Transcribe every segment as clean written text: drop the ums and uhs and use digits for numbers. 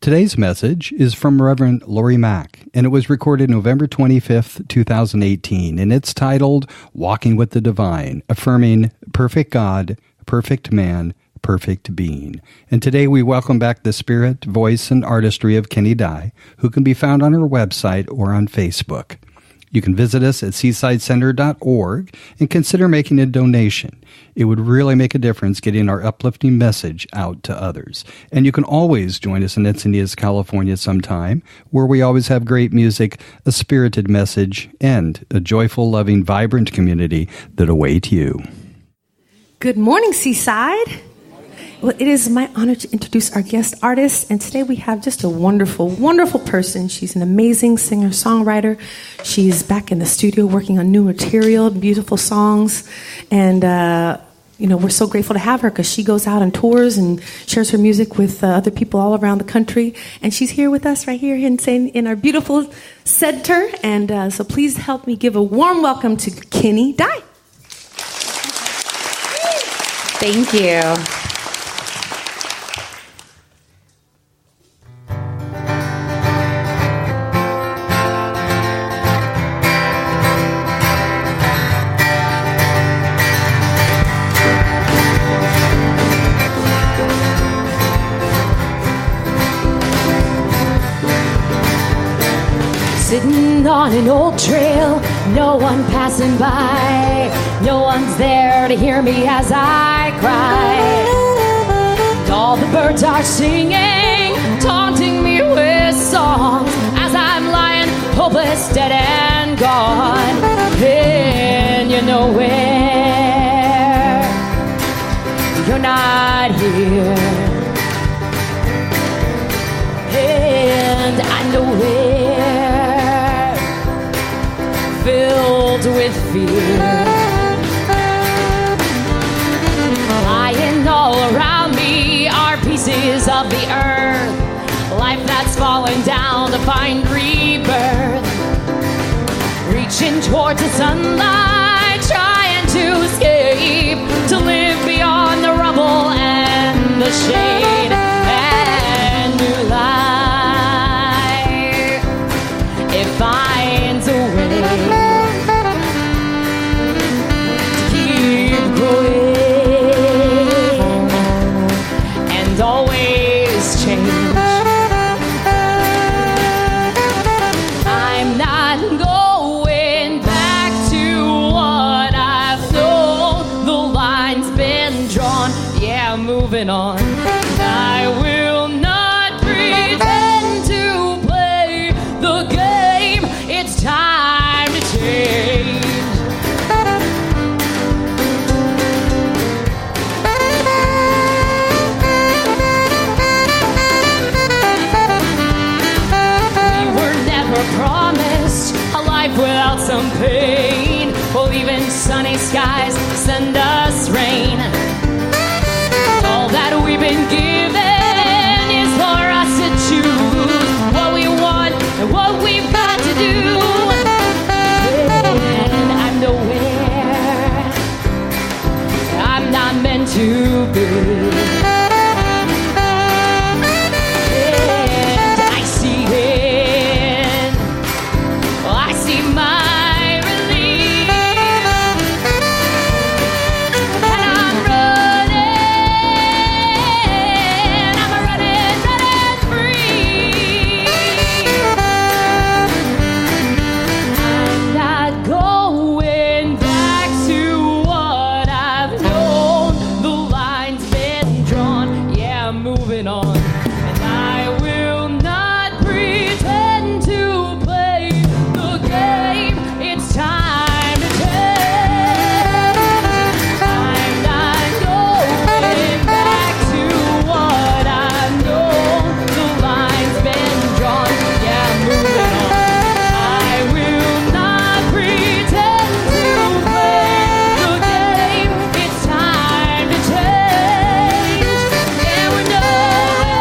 Today's message is from Reverend Lori Mack, and it was recorded November 25th, 2018, and it's titled, Walking with the Divine, Affirming Perfect God, Perfect Man, Perfect Being. And today we welcome back the spirit, voice, and artistry of Kenny Dye, who can be found on our website or on Facebook. You can visit us at seasidecenter.org and consider making a donation. It would really make a difference getting our uplifting message out to others. And you can always join us in Encinitas, California sometime, where we always have great music, a spirited message, and a joyful, loving, vibrant community that await you. Good morning, Seaside. Well, it is my honor to introduce our guest artist, and today we have just a wonderful, wonderful person. She's an amazing singer-songwriter. She's back in the studio working on new material, beautiful songs, and we're so grateful to have her because she goes out on tours and shares her music with other people all around the country, and she's here with us right here in our beautiful center, and so please help me give a warm welcome to Kenny Dye. Thank you. Sitting on an old trail, no one passing by, no one's there to hear me as I cry. All the birds are singing, taunting me with songs, as I'm lying hopeless, dead and gone. And you're nowhere, you're not here, and I'm nowhere, filled with fear. Lying all around me are pieces of the earth, life that's falling down to find rebirth. Reaching towards the sunlight, trying to escape, to live beyond the rubble and the shade. And new life, it finds a way to keep growing and always change. I'm not going back to what I've known. The line's been drawn, yeah, moving on. I will not pretend to play the game. It's time to change. We were never promised a life without some pain. Well, even sunny skies send us rain. All that we've been given is for us to choose what we want and what we've got to do. And I'm nowhere, I'm not meant to be. And I see it, I see my relief, and I'm running free. I'm not going back to what I've known. The line's been drawn, yeah, I'm moving on. And I will not pretend to play the game. It's time to change. I'm not going back to what I've known. The line's been drawn, yeah, I'm moving on. I will not pretend to play the game. It's time to change. Yeah, we're nowhere,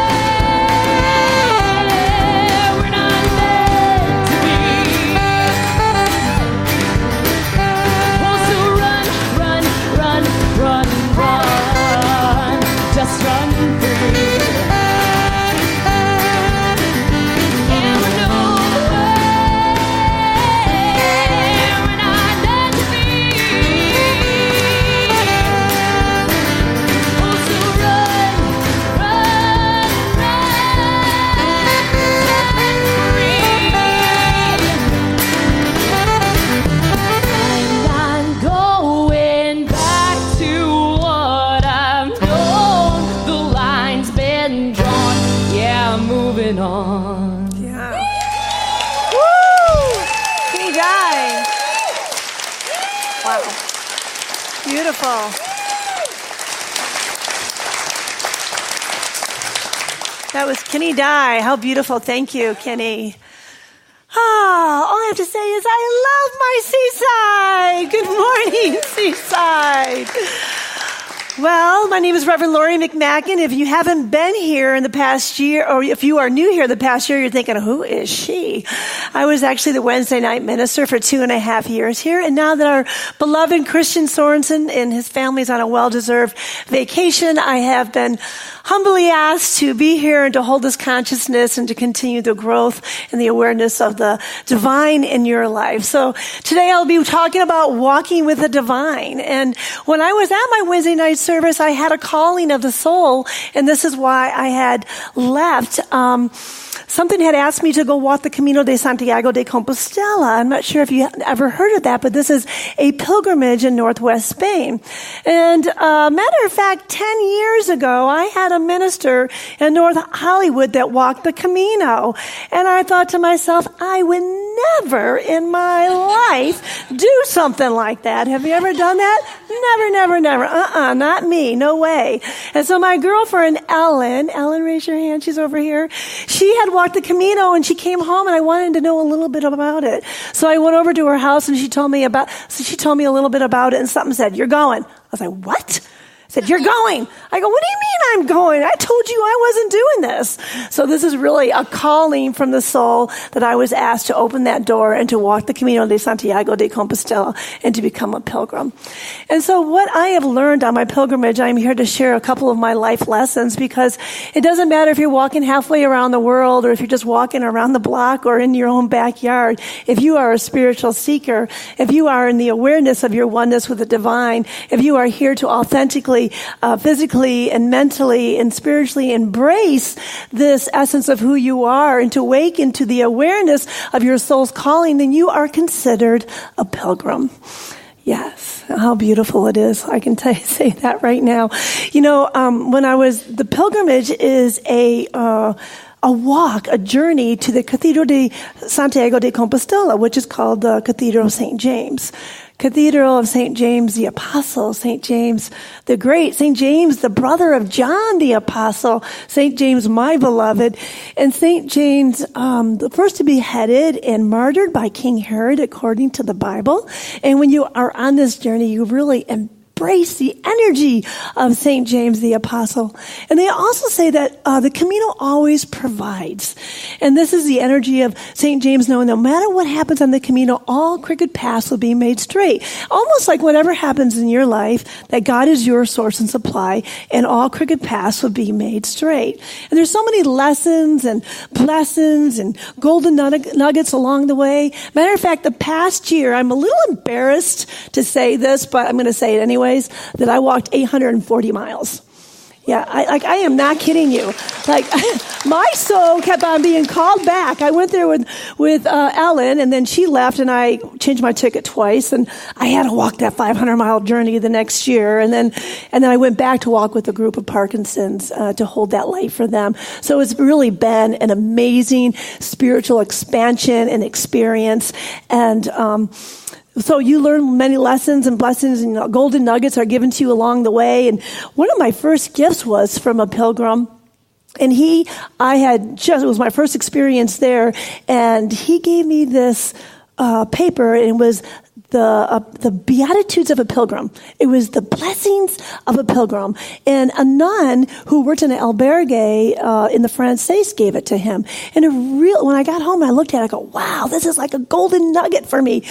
going on. Yeah. Woo! Kenny Dye. Wow. Beautiful. That was Kenny Dye. How beautiful. Thank you, Kenny. All I have to say is I love my Seaside. Good morning, Seaside. Well, my name is Reverend Lori McMacken. If you haven't been here in the past year, or if you are new here the past year, you're thinking, who is she? I was actually the Wednesday night minister for 2.5 years here. And now that our beloved Christian Sorensen and his family is on a well-deserved vacation, I have been humbly asked to be here and to hold this consciousness and to continue the growth and the awareness of the divine in your life. So today I'll be talking about walking with the divine. And when I was at my Wednesday night service, I had a calling of the soul, and this is why I had left. Something had asked me to go walk the Camino de Santiago de Compostela. I'm not sure if you ever heard of that, but this is a pilgrimage in northwest Spain. And matter of fact, 10 years ago, I had a minister in North Hollywood that walked the Camino. And I thought to myself, I would never in my life do something like that. Have you ever done that? Never. Not me. No way. And so my girlfriend, Ellen, raise your hand. She's over here. She had walked the Camino and she came home and I wanted to know a little bit about it. So I went over to her house and she told me a little bit about it, and something said, "You're going." I was like, "What?" Said, "You're going." I go, "What do you mean I'm going? I told you I wasn't doing this." So this is really a calling from the soul that I was asked to open that door and to walk the Camino de Santiago de Compostela and to become a pilgrim. And so what I have learned on my pilgrimage, I'm here to share a couple of my life lessons, because it doesn't matter if you're walking halfway around the world or if you're just walking around the block or in your own backyard. If you are a spiritual seeker, if you are in the awareness of your oneness with the divine, if you are here to authentically physically and mentally and spiritually embrace this essence of who you are and to awaken to the awareness of your soul's calling, then you are considered a pilgrim. Yes, how beautiful it is. I can say that right now. You know, the pilgrimage is a walk, a journey to the Cathedral de Santiago de Compostela, which is called the Cathedral of St. James. Cathedral of St. James the Apostle, St. James the Great, St. James the brother of John the Apostle, St. James my beloved, and St. James the first to be beheaded and martyred by King Herod according to the Bible. And when you are on this journey, you really embrace the energy of St. James the Apostle. And they also say that the Camino always provides. And this is the energy of St. James, knowing no matter what happens on the Camino, all crooked paths will be made straight. Almost like whatever happens in your life, that God is your source and supply, and all crooked paths will be made straight. And there's so many lessons and blessings and golden nuggets along the way. Matter of fact, the past year, I'm a little embarrassed to say this, but I'm going to say it anyway, that I walked 840 miles. Yeah, I am not kidding you. Like, my soul kept on being called back. I went there with Ellen, and then she left, and I changed my ticket twice, and I had to walk that 500-mile journey the next year, and then I went back to walk with a group of Parkinsons to hold that light for them. So it's really been an amazing spiritual expansion and experience, and so you learn many lessons and blessings, and golden nuggets are given to you along the way. And one of my first gifts was from a pilgrim. And it was my first experience there. And he gave me this paper, and it was the Beatitudes of a Pilgrim. It was the blessings of a pilgrim. And a nun who worked in an albergue in the Francaise gave it to him. And when I got home, I looked at it, I go, wow, this is like a golden nugget for me.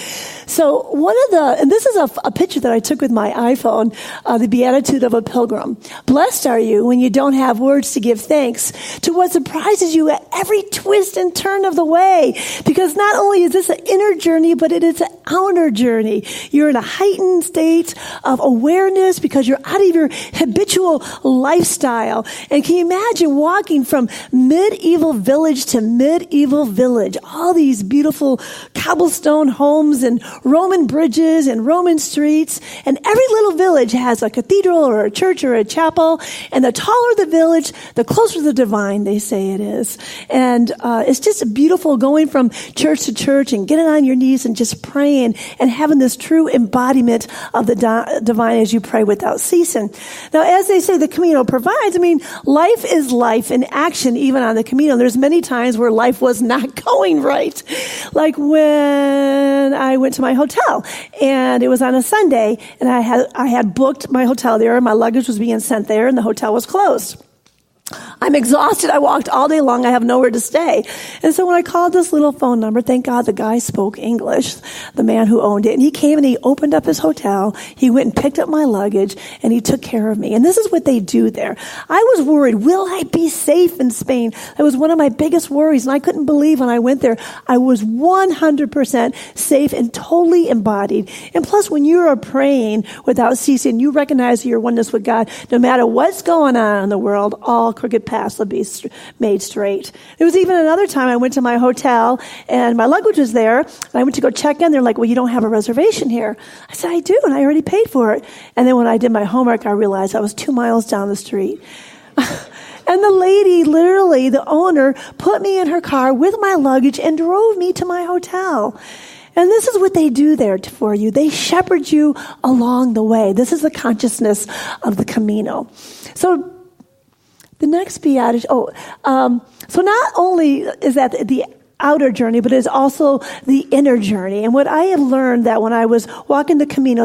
So and this is a picture that I took with my iPhone, the Beatitude of a Pilgrim. Blessed are you when you don't have words to give thanks to what surprises you at every twist and turn of the way. Because not only is this an inner journey, but it is an outer journey. journey. You're in a heightened state of awareness because you're out of your habitual lifestyle. And can you imagine walking from medieval village to medieval village? All these beautiful cobblestone homes and Roman bridges and Roman streets. And every little village has a cathedral or a church or a chapel. And the taller the village, the closer to the divine, they say it is. And it's just beautiful going from church to church and getting on your knees and just praying and having this true embodiment of the divine as you pray without ceasing. Now, as they say, the Camino provides, life is life in action, even on the Camino. There's many times where life was not going right. Like when I went to my hotel and it was on a Sunday and I had booked my hotel there and my luggage was being sent there and the hotel was closed. I'm exhausted. I walked all day long. I have nowhere to stay. And so when I called this little phone number, thank God the guy spoke English, the man who owned it. And he came and he opened up his hotel. He went and picked up my luggage and he took care of me. And this is what they do there. I was worried, will I be safe in Spain? That was one of my biggest worries. And I couldn't believe when I went there, I was 100% safe and totally embodied. And plus, when you are praying without ceasing, you recognize your oneness with God. No matter what's going on in the world, all crooked paths will be made straight. There was even another time I went to my hotel and my luggage was there and I went to go check in. They're like, well, you don't have a reservation here. I said, I do, and I already paid for it. And then when I did my homework, I realized I was 2 miles down the street. And the lady, literally, the owner, put me in her car with my luggage and drove me to my hotel. And this is what they do there for you. They shepherd you along the way. This is the consciousness of the Camino. So the next beatitude, so not only is that the outer journey, but it's also the inner journey. And what I have learned that when I was walking the Camino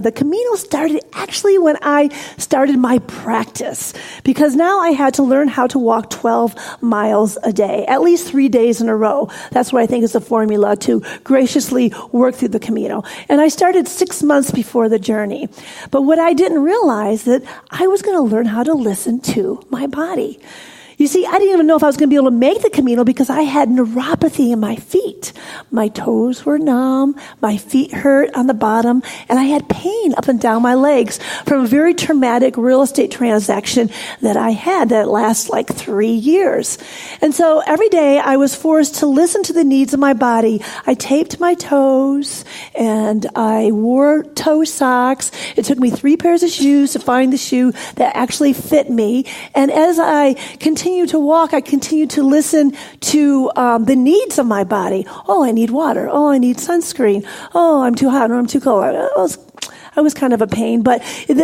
started actually when I started my practice, because now I had to learn how to walk 12 miles a day, at least 3 days in a row. That's what I think is the formula to graciously work through the Camino. And I started 6 months before the journey. But what I didn't realize that I was going to learn how to listen to my body. You see, I didn't even know if I was going to be able to make the Camino because I had neuropathy in my feet. My toes were numb, my feet hurt on the bottom, and I had pain up and down my legs from a very traumatic real estate transaction that I had that lasts like 3 years. And so every day I was forced to listen to the needs of my body. I taped my toes and I wore toe socks. It took me 3 pairs of shoes to find the shoe that actually fit me. And as I continued to walk, I continued to listen to the needs of my body. Oh, I need water. Oh, I need sunscreen. Oh, I'm too hot or I'm too cold. I was kind of a pain, but it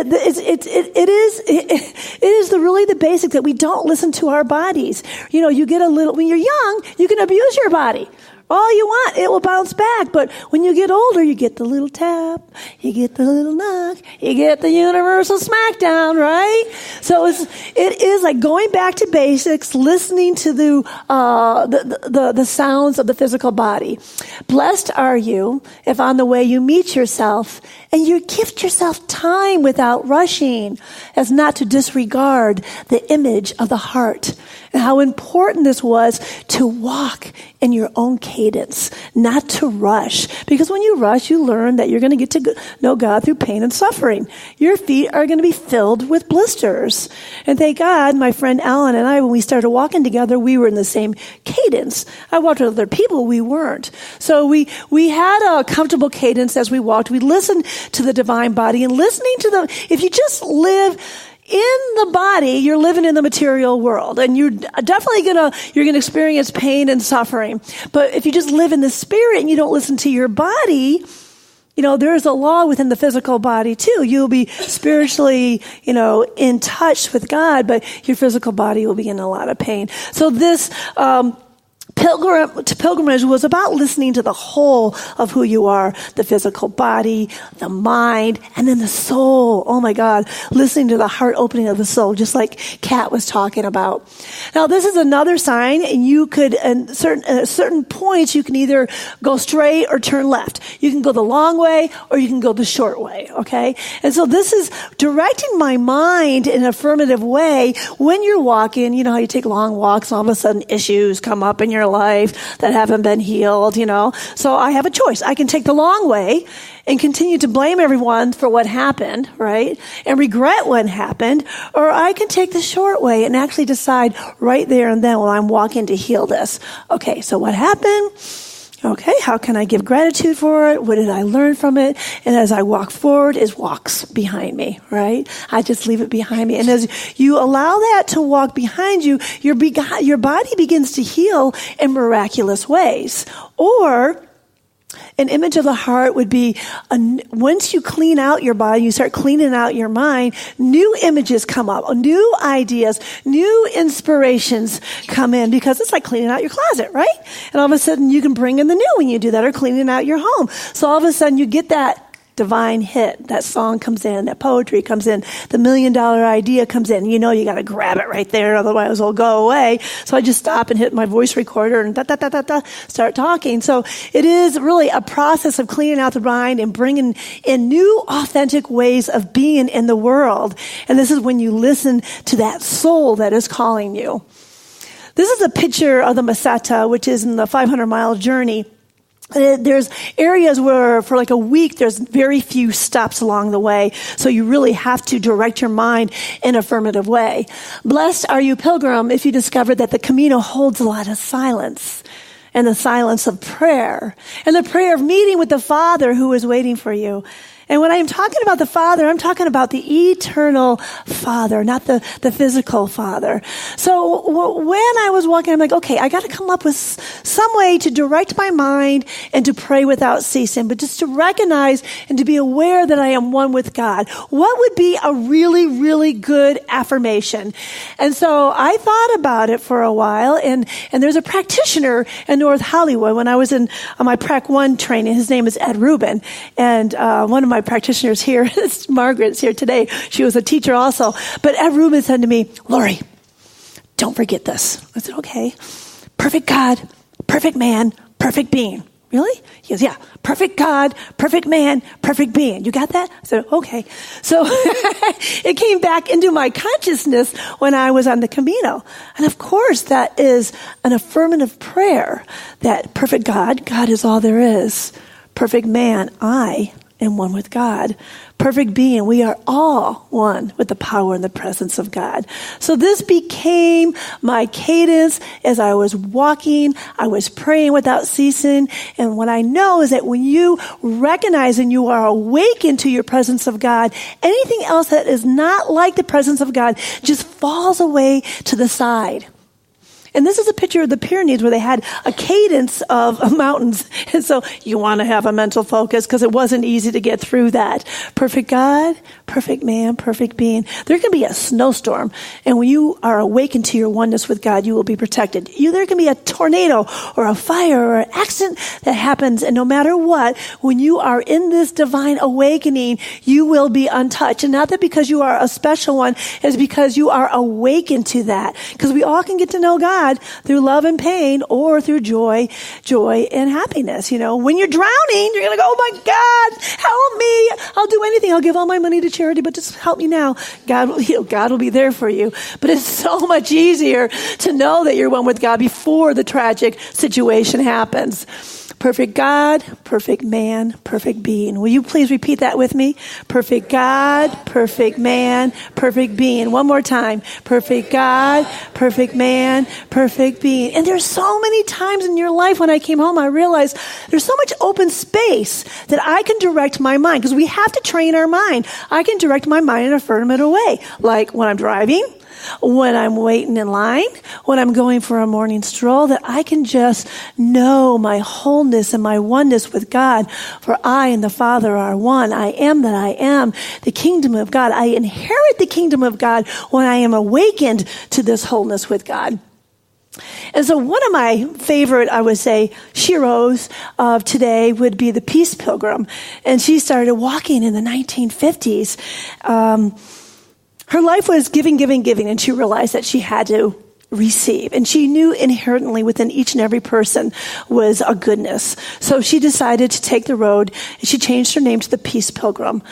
is really the basic that we don't listen to our bodies. You know, you get a little, when you're young, you can abuse your body. All you want, it will bounce back. But when you get older, you get the little tap, you get the little knock, you get the universal smackdown, right? So it is like going back to basics, listening to the sounds of the physical body. Blessed are you if on the way you meet yourself and you gift yourself time without rushing, as not to disregard the image of the heart. And how important this was to walk in your own cadence, not to rush. Because when you rush, you learn that you're going to get to know God through pain and suffering. Your feet are going to be filled with blisters. And thank God, my friend Alan and I, when we started walking together, we were in the same cadence. I walked with other people, we weren't. So we had a comfortable cadence as we walked. We listened to the divine body and listening to if you just live in the body, you're living in the material world, and you're definitely you're gonna experience pain and suffering. But if you just live in the spirit and you don't listen to your body, you know, there's a law within the physical body too. You'll be spiritually, in touch with God, but your physical body will be in a lot of pain. So this, pilgrimage was about listening to the whole of who you are, the physical body, the mind, and then the soul. Oh my God, listening to the heart opening of the soul, just like Kat was talking about. Now, this is another sign, and you could, at certain points, you can either go straight or turn left. You can go the long way or you can go the short way, okay? And so this is directing my mind in an affirmative way when you're walking. You know how you take long walks and all of a sudden issues come up in your life that haven't been healed, So I have a choice. I can take the long way and continue to blame everyone for what happened, right? And regret what happened. Or I can take the short way and actually decide right there and then, well, I'm walking to heal this. Okay, so what happened? Okay, how can I give gratitude for it? What did I learn from it? And as I walk forward, it walks behind me, right? I just leave it behind me. And as you allow that to walk behind you, your body begins to heal in miraculous ways. Or an image of the heart would be, once you clean out your body, you start cleaning out your mind, new images come up, new ideas, new inspirations come in, because it's like cleaning out your closet, right? And all of a sudden you can bring in the new when you do that, or cleaning out your home. So all of a sudden you get that divine hit. That song comes in, that poetry comes in, the $1 million idea comes in. You got to grab it right there, otherwise it'll go away. So I just stop and hit my voice recorder and start talking. So it is really a process of cleaning out the mind and bringing in new, authentic ways of being in the world. And this is when you listen to that soul that is calling you. This is a picture of the Meseta, which is in the 500-mile journey. There's areas where for like a week, there's very few stops along the way. So you really have to direct your mind in an affirmative way. Blessed are you, pilgrim, if you discover that the Camino holds a lot of silence, and the silence of prayer, and the prayer of meeting with the Father who is waiting for you. And when I'm talking about the Father, I'm talking about the eternal Father, not the physical Father. So when I was walking, I'm like, okay, I got to come up with some way to direct my mind and to pray without ceasing, but just to recognize and to be aware that I am one with God. What would be a really, really good affirmation? And so I thought about it for a while, and there's a practitioner in North Hollywood. When I was in my Prac 1 training, his name is Ed Rubin, and one of my practitioners here, Margaret's here today. She was a teacher also. But Ed Rubin said to me, Lori, don't forget this. I said, okay. Perfect God, perfect man, perfect being. Really? He goes, yeah. Perfect God, perfect man, perfect being. You got that? I said, okay. So it came back into my consciousness when I was on the Camino. And of course, that is an affirmative prayer that perfect God, God is all there is. Perfect man, I am one with God. Perfect being, we are all one with the power and the presence of God. So this became my cadence as I was walking. I was praying without ceasing. And what I know is that when you recognize and you are awakened to your presence of God, anything else that is not like the presence of God just falls away to the side. And this is a picture of the Pyrenees where they had a cadence of mountains. And so you want to have a mental focus because it wasn't easy to get through that. Perfect God, perfect man, perfect being. There can be a snowstorm. And when you are awakened to your oneness with God, you will be protected. There can be a tornado or a fire or an accident that happens. And no matter what, when you are in this divine awakening, you will be untouched. And not that because you are a special one, it's because you are awakened to that. Because we all can get to know God through love and pain, or through joy and happiness. When you're drowning, you're going to go, oh my God, help me. I'll do anything. I'll give all my money to charity, but just help me now. God will heal. God will be there for you. But it's so much easier to know that you're one with God before the tragic situation happens. Perfect God, perfect man, perfect being. Will you please repeat that with me? Perfect God, perfect man, perfect being. One more time. Perfect God, perfect man, perfect being. And there's so many times in your life when I came home, I realized there's so much open space that I can direct my mind, because we have to train our mind. I can direct my mind in a affirmative way, like when I'm driving, when I'm waiting in line, when I'm going for a morning stroll, that I can just know my wholeness and my oneness with God. For I and the Father are one. I am that I am, the kingdom of God. I inherit the kingdom of God when I am awakened to this wholeness with God. And so one of my favorite, I would say, sheroes of today would be the Peace Pilgrim. And she started walking in the 1950s. Her life was giving, and she realized that she had to receive. And she knew inherently within each and every person was a goodness. So she decided to take the road. She changed her name to the Peace Pilgrim.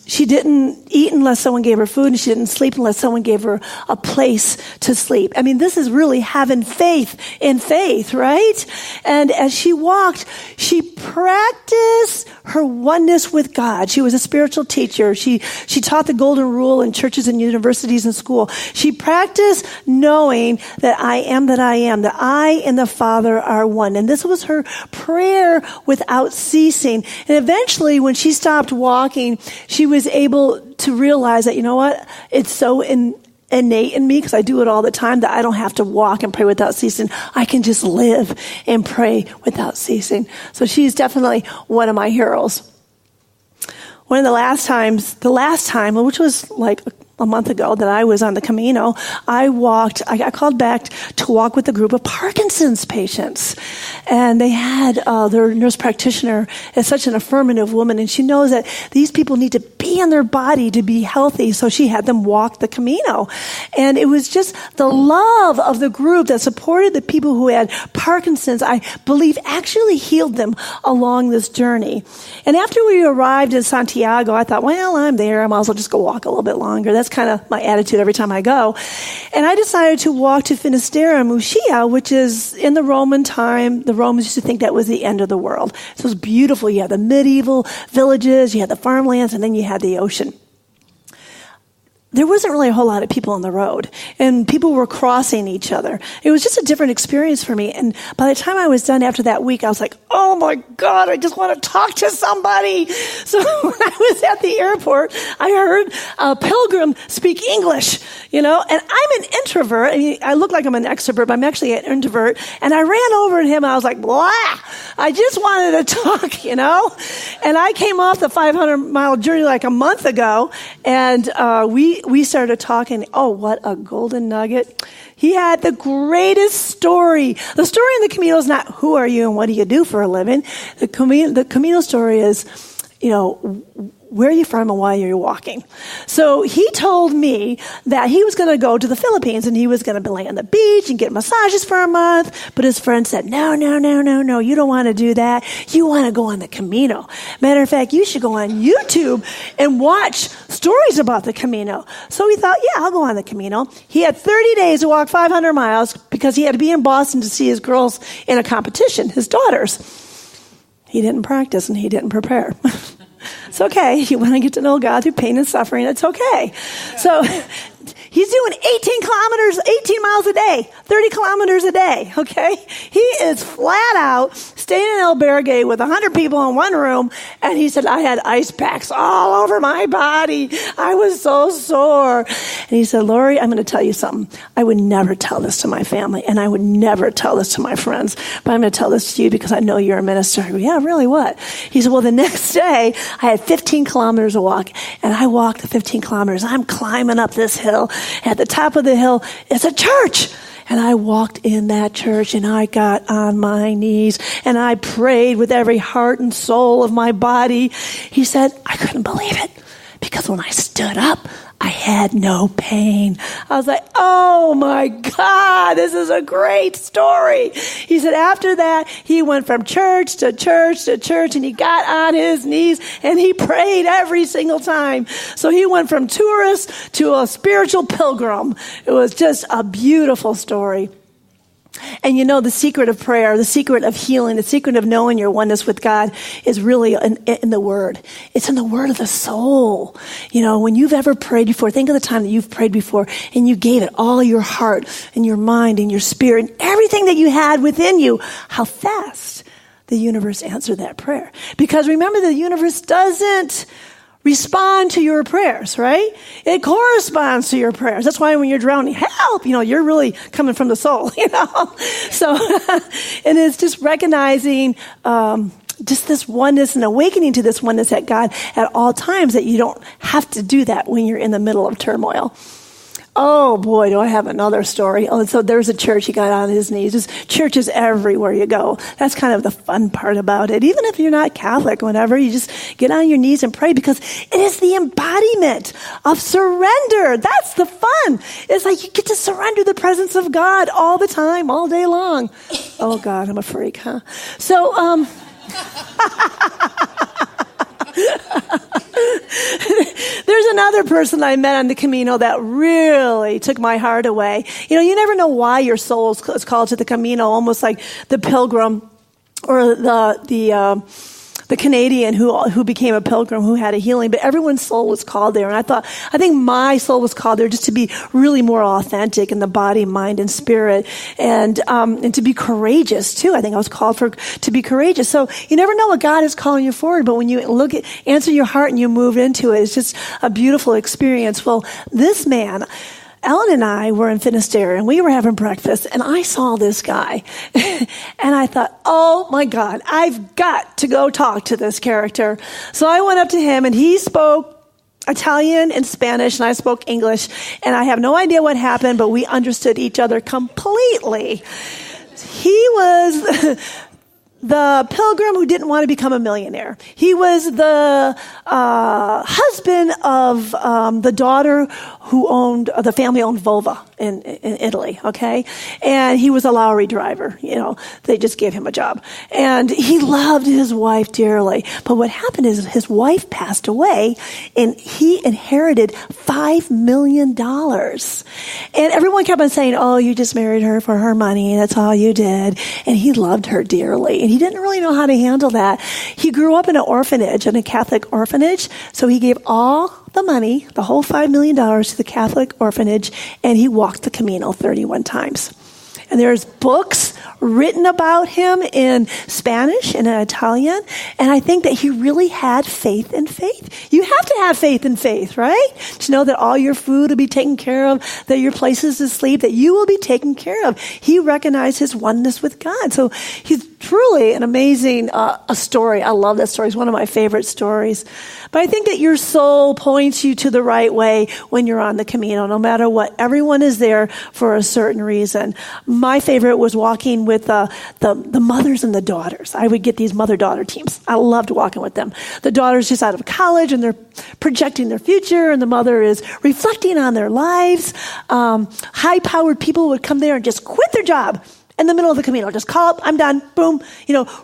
She didn't eat unless someone gave her food, and she didn't sleep unless someone gave her a place to sleep. I mean, this is really having faith in faith, right? And as she walked, she practiced her oneness with God. She was a spiritual teacher. She taught the golden rule in churches and universities and school. She practiced knowing that I am that I am, that I and the Father are one. And this was her prayer without ceasing. And eventually, when she stopped walking, she was able to realize that, you know what, it's so innate in me, because I do it all the time, that I don't have to walk and pray without ceasing. I can just live and pray without ceasing. So she's definitely one of my heroes. One of the last time, which was like a month ago that I was on the Camino, I got called back to walk with a group of Parkinson's patients. And they had their nurse practitioner is such an affirmative woman, and she knows that these people need to be in their body to be healthy. So she had them walk the Camino. And it was just the love of the group that supported the people who had Parkinson's, I believe, actually healed them along this journey. And after we arrived in Santiago, I thought, well, I'm there. I might as well just go walk a little bit longer. That's kind of my attitude every time I go. And I decided to walk to Finisterre, Muxia, which is in the Roman time. The Romans used to think that was the end of the world. So it was beautiful. You had the medieval villages, you had the farmlands, and then you had the ocean. There wasn't really a whole lot of people on the road, and people were crossing each other. It was just a different experience for me. And by the time I was done after that week, I was like, oh my God, I just want to talk to somebody. So when I was at the airport, I heard a pilgrim speak English, and I'm an introvert. I mean, I look like I'm an extrovert, but I'm actually an introvert. And I ran over to him, and I was like, blah, I just wanted to talk, And I came off the 500-mile journey like a month ago, and we started talking. Oh, what a golden nugget. He had the greatest story. The story in the Camino is not who are you and what do you do for a living. The Camino story is, where are you from and why are you walking? So he told me that he was going to go to the Philippines and he was going to lay on the beach and get massages for a month. But his friend said, no, you don't want to do that. You want to go on the Camino. Matter of fact, you should go on YouTube and watch stories about the Camino. So he thought, yeah, I'll go on the Camino. He had 30 days to walk 500 miles because he had to be in Boston to see his girls in a competition, his daughters. He didn't practice and he didn't prepare. It's okay. You want to get to know God through pain and suffering. It's okay. So he's doing 18 miles a day, 30 kilometers a day. Okay. He is flat out staying in albergue with 100 people in one room. And he said, I had ice packs all over my body. I was so sore. And he said, Lori, I'm going to tell you something. I would never tell this to my family and I would never tell this to my friends, but I'm going to tell this to you because I know you're a minister. I go, yeah, really, what? He said, well, the next day I had 15 kilometers to walk and I walked the 15 kilometers. I'm climbing up this hill. At the top of the hill is a church. And I walked in that church and I got on my knees and I prayed with every heart and soul of my body. He said, I couldn't believe it because when I stood up, I had no pain. I was like, oh my God, this is a great story. He said after that, he went from church to church to church and he got on his knees and he prayed every single time. So he went from tourist to a spiritual pilgrim. It was just a beautiful story. And the secret of prayer, the secret of healing, the secret of knowing your oneness with God is really in the Word. It's in the Word of the soul. When you've ever prayed before, think of the time that you've prayed before and you gave it all your heart and your mind and your spirit and everything that you had within you, how fast the universe answered that prayer. Because remember, the universe doesn't respond to your prayers, right? It corresponds to your prayers. That's why when you're drowning, help, you're really coming from the soul, So, and it's just recognizing just this oneness and awakening to this oneness at God at all times, that you don't have to do that when you're in the middle of turmoil. Oh boy, do I have another story. Oh, so there's a church, he got on his knees. There's churches everywhere you go. That's kind of the fun part about it. Even if you're not Catholic, whatever, you just get on your knees and pray because it is the embodiment of surrender. That's the fun. It's like you get to surrender the presence of God all the time, all day long. Oh God, I'm a freak, huh? So, There's another person I met on the Camino that really took my heart away. You never know why your soul is called to the Camino, almost like the pilgrim or the Canadian who became a pilgrim, who had a healing, but everyone's soul was called there. And I think my soul was called there just to be really more authentic in the body, mind, and spirit, and to be courageous too. I think I was called to be courageous. So you never know what God is calling you forward, but when you answer your heart and you move into it, it's just a beautiful experience. Well, this man, Ellen and I were in Finisterre, and we were having breakfast, and I saw this guy, and I thought, oh my God, I've got to go talk to this character. So I went up to him, and he spoke Italian and Spanish, and I spoke English, and I have no idea what happened, but we understood each other completely. He was the pilgrim who didn't want to become a millionaire. He was the husband of the daughter the family owned Volvo in Italy, okay? And he was a lorry driver, they just gave him a job. And he loved his wife dearly. But what happened is his wife passed away, and he inherited $5 million. And everyone kept on saying, oh, you just married her for her money, that's all you did. And he loved her dearly. And he didn't really know how to handle that. He grew up in an orphanage, in a Catholic orphanage, so he gave all the money, the whole $5 million, to the Catholic orphanage, and he walked the Camino 31 times. And there's books written about him in Spanish and in Italian. And I think that he really had faith in faith. You have to have faith in faith, right? To know that all your food will be taken care of, that your places to sleep, that you will be taken care of. He recognized his oneness with God. So he's truly an amazing a story. I love that story. It's one of my favorite stories. But I think that your soul points you to the right way when you're on the Camino, no matter what. Everyone is there for a certain reason. My favorite was walking with the mothers and the daughters. I would get these mother-daughter teams. I loved walking with them. The daughter's just out of college, and they're projecting their future, and the mother is reflecting on their lives. High-powered people would come there and just quit their job in the middle of the Camino. Just call up, I'm done, boom.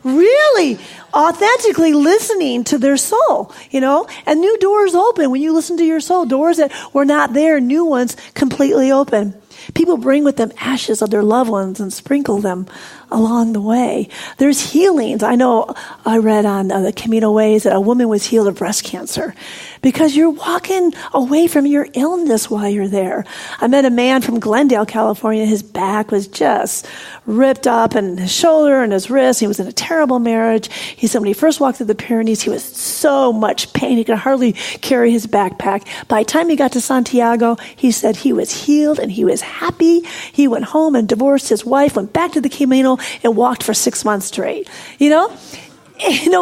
Really authentically listening to their soul, and new doors open when you listen to your soul. Doors that were not there, new ones completely open. People bring with them ashes of their loved ones and sprinkle them along the way. There's healings. I know I read on the Camino Ways that a woman was healed of breast cancer because you're walking away from your illness while you're there. I met a man from Glendale, California. His back was just ripped up, and his shoulder and his wrist. He was in a terrible marriage. He said when he first walked through the Pyrenees, he was so much pain. He could hardly carry his backpack. By the time he got to Santiago, he said he was healed and he was happy. He went home and divorced his wife, went back to the Camino, and walked for 6 months straight. No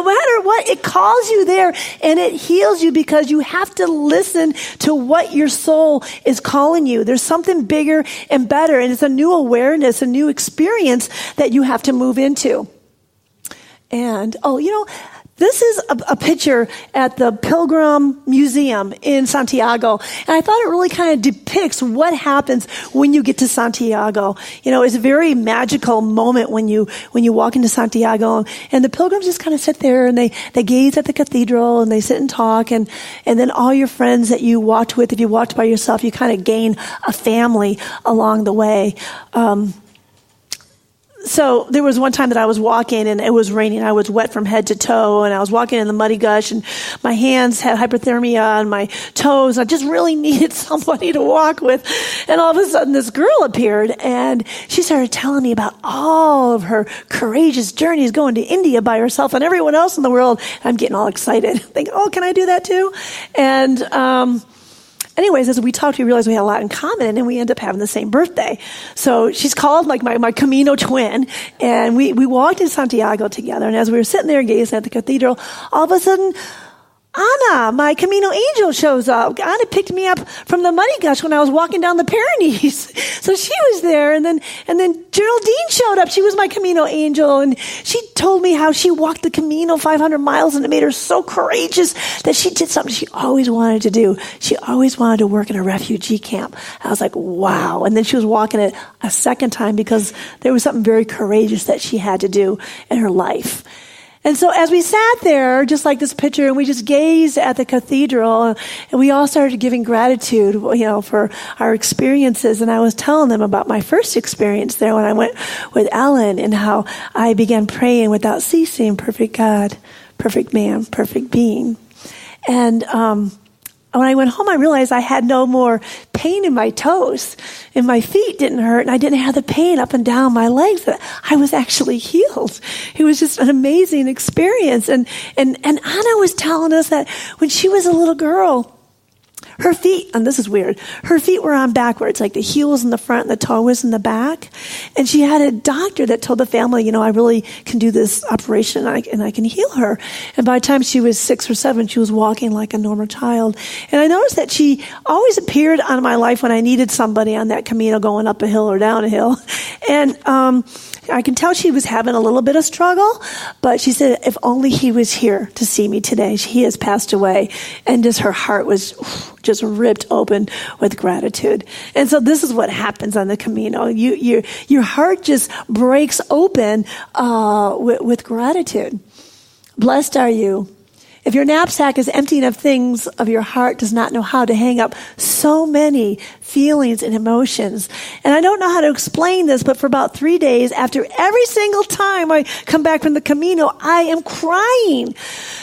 matter what, it calls you there and it heals you because you have to listen to what your soul is calling you. There's something bigger and better, and it's a new awareness, a new experience that you have to move into. And, this is a picture at the Pilgrim Museum in Santiago. And I thought it really kind of depicts what happens when you get to Santiago. It's a very magical moment when you walk into Santiago. And the pilgrims just kind of sit there and they gaze at the cathedral and they sit and talk. And then all your friends that you walked with, if you walked by yourself, you kind of gain a family along the way. So there was one time that I was walking and it was raining. I was wet from head to toe, and I was walking in the muddy gush, and my hands had hypothermia on my toes. I just really needed somebody to walk with. And all of a sudden this girl appeared, and she started telling me about all of her courageous journeys going to India by herself and everyone else in the world. I'm getting all excited, thinking, oh, can I do that too? And, anyways, as we talked, we realized we had a lot in common, and then we end up having the same birthday. So she's called like my Camino twin, and we walked in Santiago together. And as we were sitting there gazing at the cathedral, all of a sudden, Anna, my Camino angel, shows up. Anna picked me up from the muddy gush when I was walking down the Pyrenees. So she was there, and then Geraldine showed up. She was my Camino angel, and she told me how she walked the Camino 500 miles, and it made her so courageous that she did something she always wanted to do. She always wanted to work in a refugee camp. I was like, wow. And then she was walking it a second time because there was something very courageous that she had to do in her life. And so as we sat there, just like this picture, and we just gazed at the cathedral, and we all started giving gratitude, for our experiences. And I was telling them about my first experience there when I went with Ellen, and how I began praying without ceasing, perfect God, perfect man, perfect being. And when I went home, I realized I had no more pain in my toes, and my feet didn't hurt, and I didn't have the pain up and down my legs. That I was actually healed. It was just an amazing experience. And Anna was telling us that when she was a little girl, her feet, and this is weird, her feet were on backwards, like the heels in the front and the toe was in the back. And she had a doctor that told the family, I really can do this operation and I can heal her. And by the time she was 6 or 7, she was walking like a normal child. And I noticed that she always appeared on my life when I needed somebody on that Camino going up a hill or down a hill. And I can tell she was having a little bit of struggle, but she said, if only he was here to see me today. He has passed away. And just her heart was just ripped open with gratitude. And so this is what happens on the Camino. Your heart just breaks open with gratitude. Blessed are you. If your knapsack is empty of things of your heart, does not know how to hang up so many feelings and emotions. And I don't know how to explain this, but for about 3 days, after every single time I come back from the Camino, I am crying,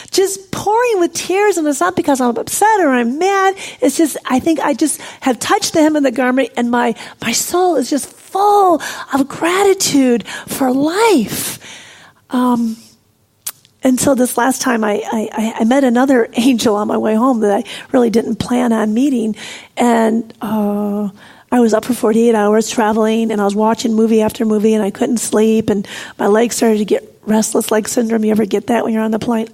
just pouring with tears. And it's not because I'm upset or I'm mad. It's just, I think I just have touched the hem of the garment, and my soul is just full of gratitude for life. And so this last time I met another angel on my way home that I really didn't plan on meeting. And I was up for 48 hours traveling, and I was watching movie after movie, and I couldn't sleep, and my legs started to get restless leg syndrome. You ever get that when you're on the plane?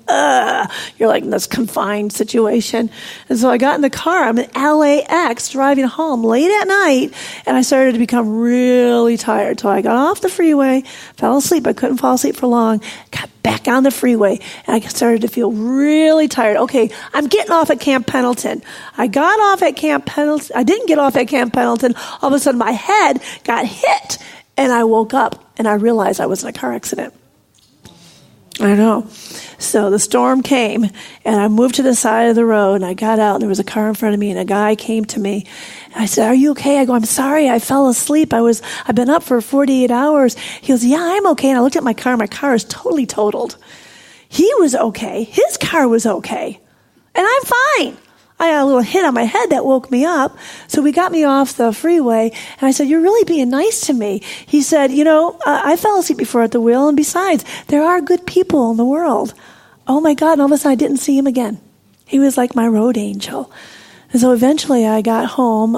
You're like in this confined situation. And so I got in the car. I'm in LAX driving home late at night, and I started to become really tired. So I got off the freeway, fell asleep. I couldn't fall asleep for long. Got back on the freeway, and I started to feel really tired. Okay, I'm getting off at Camp Pendleton. I got off at Camp Pendleton. I didn't get off at Camp Pendleton. All of a sudden, my head got hit, and I woke up, and I realized I was in a car accident. I know. So the storm came, and I moved to the side of the road, and I got out, and there was a car in front of me, and a guy came to me. And I said, "Are you okay?" I go, "I'm sorry, I fell asleep. I've been up for 48 hours. He goes, "Yeah, I'm okay." And I looked at my car. My car is totally totaled. He was okay. His car was okay. And I'm fine. I got a little hit on my head that woke me up. So we got me off the freeway, and I said, "You're really being nice to me." He said, "I fell asleep before at the wheel, and besides, there are good people in the world." Oh my God, and all of a sudden I didn't see him again. He was like my road angel. And so eventually I got home,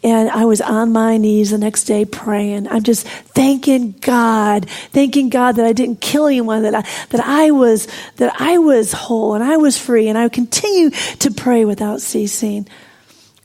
and I was on my knees the next day praying. I'm just thanking God that I didn't kill anyone, that I was whole and I was free, and I would continue to pray without ceasing.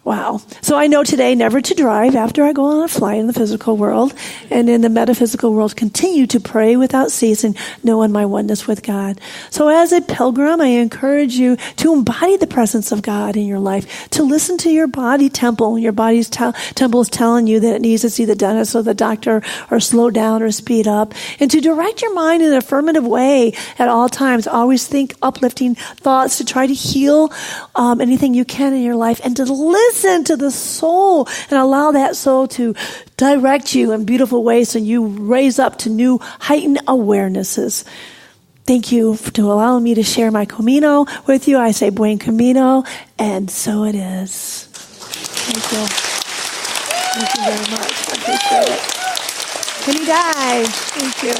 Wow. So I know today never to drive after I go on a flight in the physical world, and in the metaphysical world, continue to pray without ceasing, knowing my oneness with God. So as a pilgrim, I encourage you to embody the presence of God in your life, to listen to your body temple when your body's temple is telling you that it needs to see the dentist or the doctor, or slow down or speed up, and to direct your mind in an affirmative way at all times. Always think uplifting thoughts to try to heal anything you can in your life, and to listen to the soul and allow that soul to direct you in beautiful ways, so you raise up to new heightened awarenesses. Thank you for allowing me to share my Camino with you. I say buen Camino, and so it is. Thank you. Thank you very much. I appreciate it. Can he die? Thank you.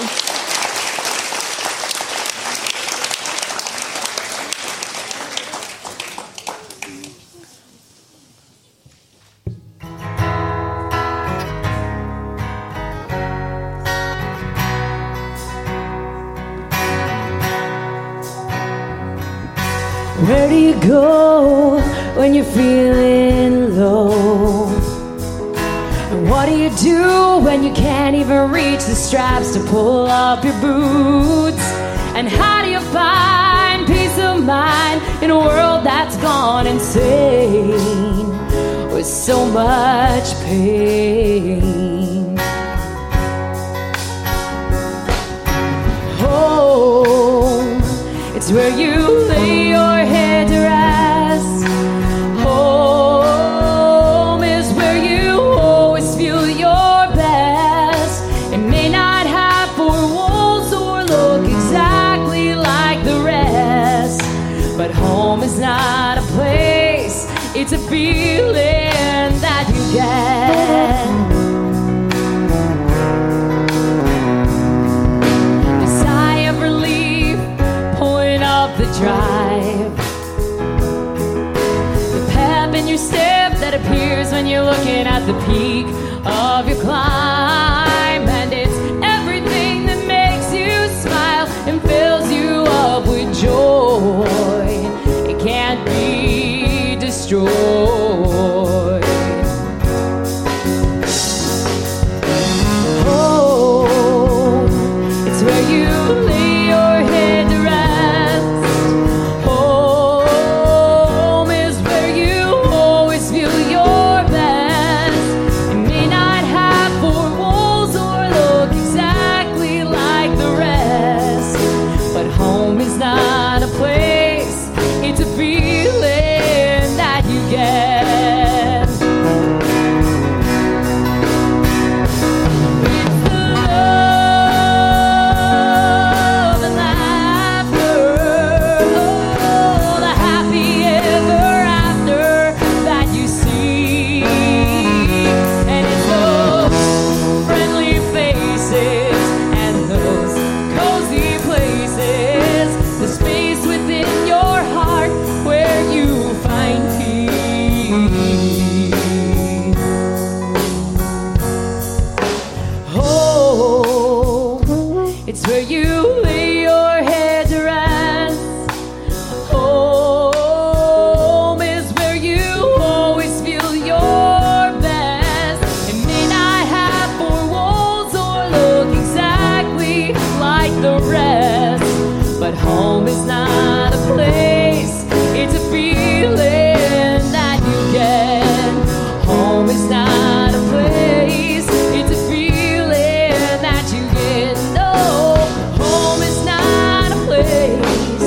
Where do you go when you're feeling low? And what do you do when you can't even reach the straps to pull up your boots? And how do you find peace of mind in a world that's gone insane with so much pain? Oh, It's where you lay your head to rest. Home is where you always feel your best. It may not have four walls or look exactly like the rest, but home is not a place, it's a feeling that you get. The sigh of relief pulling up the drive, the pep in your step that appears when you're looking at the peak of your climb. And it's everything that makes you smile and fills you up with joy. It can't be destroyed. Oh, it's where you lay your head to rest. Home is where you always feel your best. It may not have four walls or look exactly like the rest, but home is not a place, it's a feeling that you get. It's the love and laughter, oh, the happy ever after that you see. And it's those friendly faces and those cozy places, the space within your heart where you find peace. Oh, it's where you lay your head to rest. Home is where you always feel your best. It may not have four walls or look exactly like the rest, but home is not a place, it's a feeling that you get. Home is not a place, it's a feeling that you get. No, home is not a place,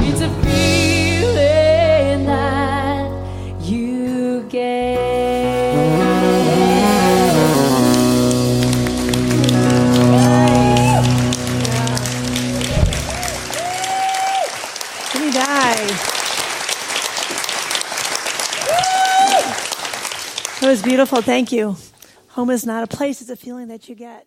it's a feeling that you get. Pretty nice. That was beautiful. Thank you. Home is not a place, it's a feeling that you get.